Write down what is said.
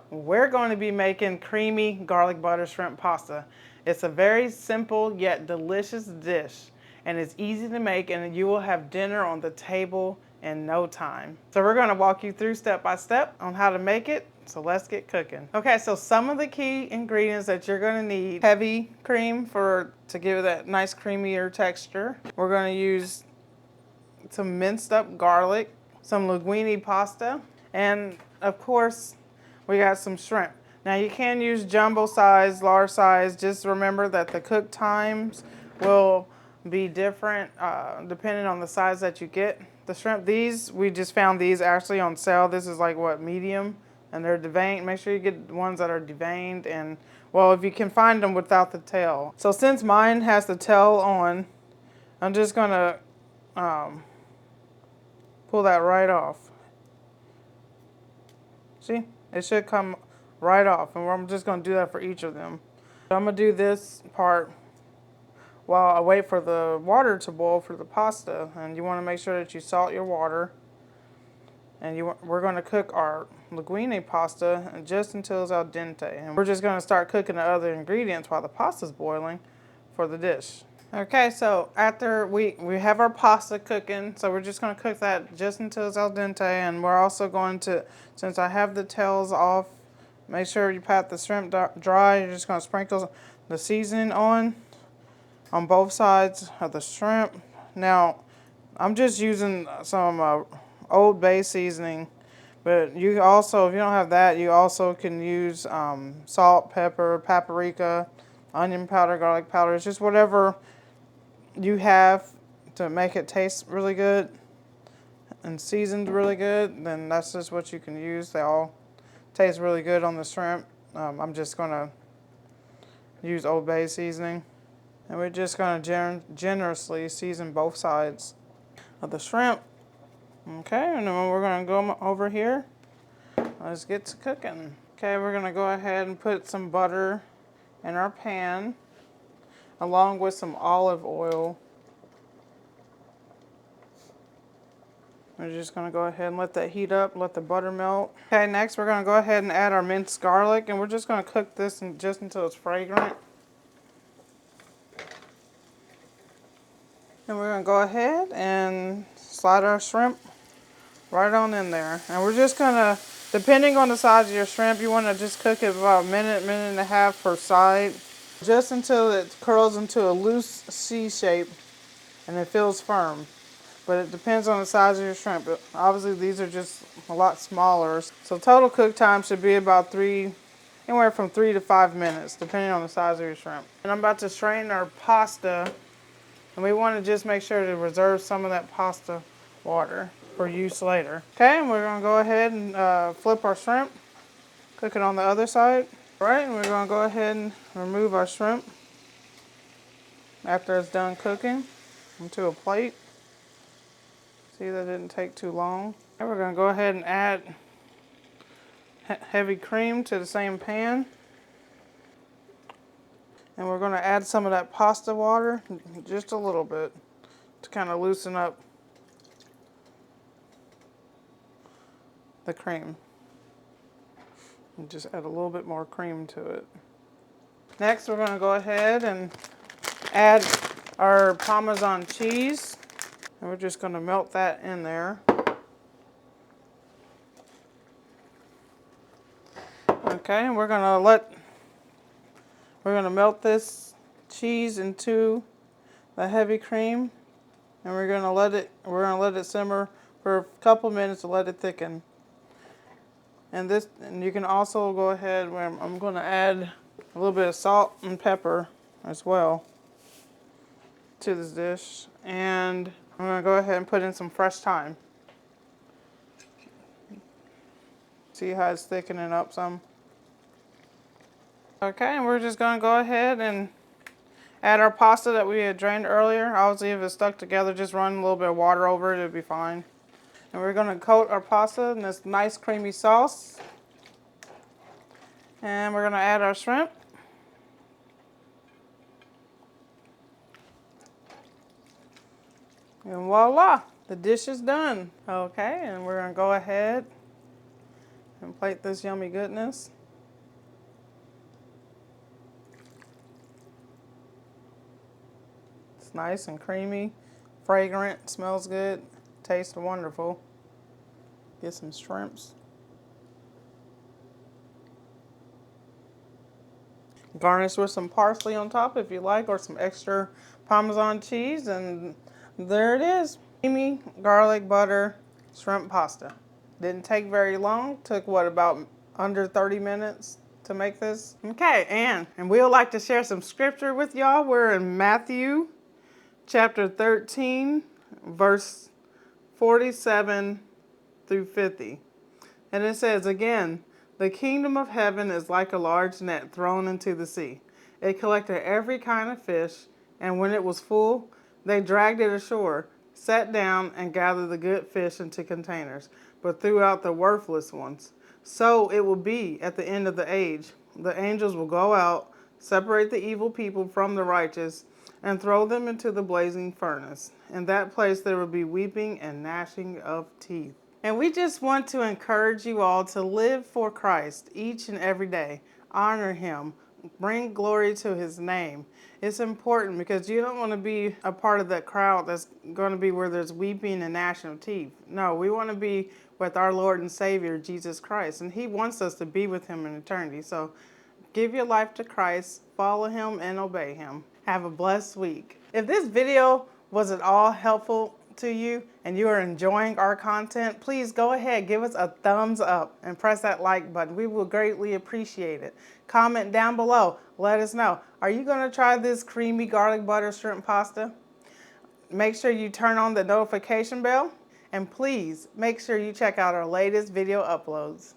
we're going to be making creamy garlic butter shrimp pasta. It's a very simple yet delicious dish, and it's easy to make, and you will have dinner on the table in no time. So we're going to walk you through step by step on how to make it. So let's get cooking. Okay, so some of the key ingredients that you're going to need: heavy cream to give it that nice creamier texture. We're going to use some minced up garlic, some Luguine pasta, and of course we got some shrimp. Now you can use jumbo size, large size. Just remember that the cook times will be different depending on the size that you get. The shrimp, we just found these actually on sale. This is like what, medium, and they're deveined. Make sure you get the ones that are deveined, and well, if you can find them without the tail. So since mine has the tail on, I'm just gonna pull that right off. See, it should come right off, and I'm just going to do that for each of them. I'm going to do this part while I wait for the water to boil for the pasta, and you want to make sure that you salt your water. And we're going to cook our linguine pasta just until it's al dente, and we're just going to start cooking the other ingredients while the pasta's boiling for the dish. Okay, so after we have our pasta cooking, so we're just going to cook that just until it's al dente, and we're also going to, since I have the tails off, make sure you pat the shrimp dry. You're just going to sprinkle the seasoning on both sides of the shrimp. Now, I'm just using some Old Bay seasoning, but you also, if you don't have that, you also can use salt, pepper, paprika, onion powder, garlic powder. It's just whatever you have to make it taste really good and seasoned really good, then that's just what you can use. They all taste really good on the shrimp. I'm just going to use Old Bay seasoning, and we're just going to generously season both sides of the shrimp. Okay, and then we're going to go over here. Let's get to cooking. Okay, we're going to go ahead and put some butter in our pan, along with some olive oil. We're just going to go ahead and let that heat up, let the butter melt. Okay, next we're going to go ahead and add our minced garlic, and we're just going to cook this just until it's fragrant. And we're going to go ahead and slide our shrimp right on in there. And we're just going to, depending on the size of your shrimp, you want to just cook it about a minute, minute and a half per side, just until it curls into a loose C shape and it feels firm. But it depends on the size of your shrimp. But obviously these are just a lot smaller. So total cook time should be about anywhere from 3 to 5 minutes, depending on the size of your shrimp. And I'm about to strain our pasta, and we want to just make sure to reserve some of that pasta water for use later. Okay, and we're going to go ahead and flip our shrimp, cook it on the other side. All right, and we're going to go ahead and remove our shrimp after it's done cooking into a plate. See, that didn't take too long. And we're going to go ahead and add heavy cream to the same pan. And we're going to add some of that pasta water, just a little bit, to kind of loosen up the cream. And just add a little bit more cream to it. Next, we're going to go ahead and add our Parmesan cheese. And we're just going to melt that in there. Okay, and we're going to melt this cheese into the heavy cream, and we're going to let it simmer for a couple minutes to let it thicken. And you can also go ahead, I'm going to add a little bit of salt and pepper as well to this dish, and I'm going to go ahead and put in some freshThyme. See how it's thickening up some? Okay, and we're just going to go ahead and add our pasta that we had drained earlier. Obviously, if it's stuck together, just run a little bit of water over it, it'll be fine. And we're going to coat our pasta in this nice creamy sauce. And we're going to add our shrimp. And voila, the dish is done. Okay, and we're going to go ahead and plate this yummy goodness. It's nice and creamy, fragrant, smells good, tastes wonderful. Get some shrimps. Garnish with some parsley on top if you like, or some extra Parmesan cheese, and there it is. Creamy garlic butter shrimp pasta. Didn't take very long. Took what, about under 30 minutes to make this? Okay, and we would like to share some scripture with y'all. We're in Matthew chapter 13, verse 47 through 50. And it says, again, the kingdom of heaven is like a large net thrown into the sea. It collected every kind of fish, and when it was full, they dragged it ashore, sat down, and gathered the good fish into containers, but threw out the worthless ones. So it will be at the end of the age. The angels will go out, separate the evil people from the righteous, and throw them into the blazing furnace. In that place there will be weeping and gnashing of teeth. And we just want to encourage you all to live for Christ each and every day. Honor Him. Bring glory to His name. It's important because you don't want to be a part of that crowd that's going to be where there's weeping and gnashing of teeth. No, we want to be with our Lord and Savior, Jesus Christ. And He wants us to be with Him in eternity. So give your life to Christ, follow Him, and obey Him. Have a blessed week. If this video was at all helpful to you and you are enjoying our content, please go ahead, give us a thumbs up and press that like button. We will greatly appreciate it. Comment down below. Let us know. Are you going to try this creamy garlic butter shrimp pasta? Make sure you turn on the notification bell, and please make sure you check out our latest video uploads.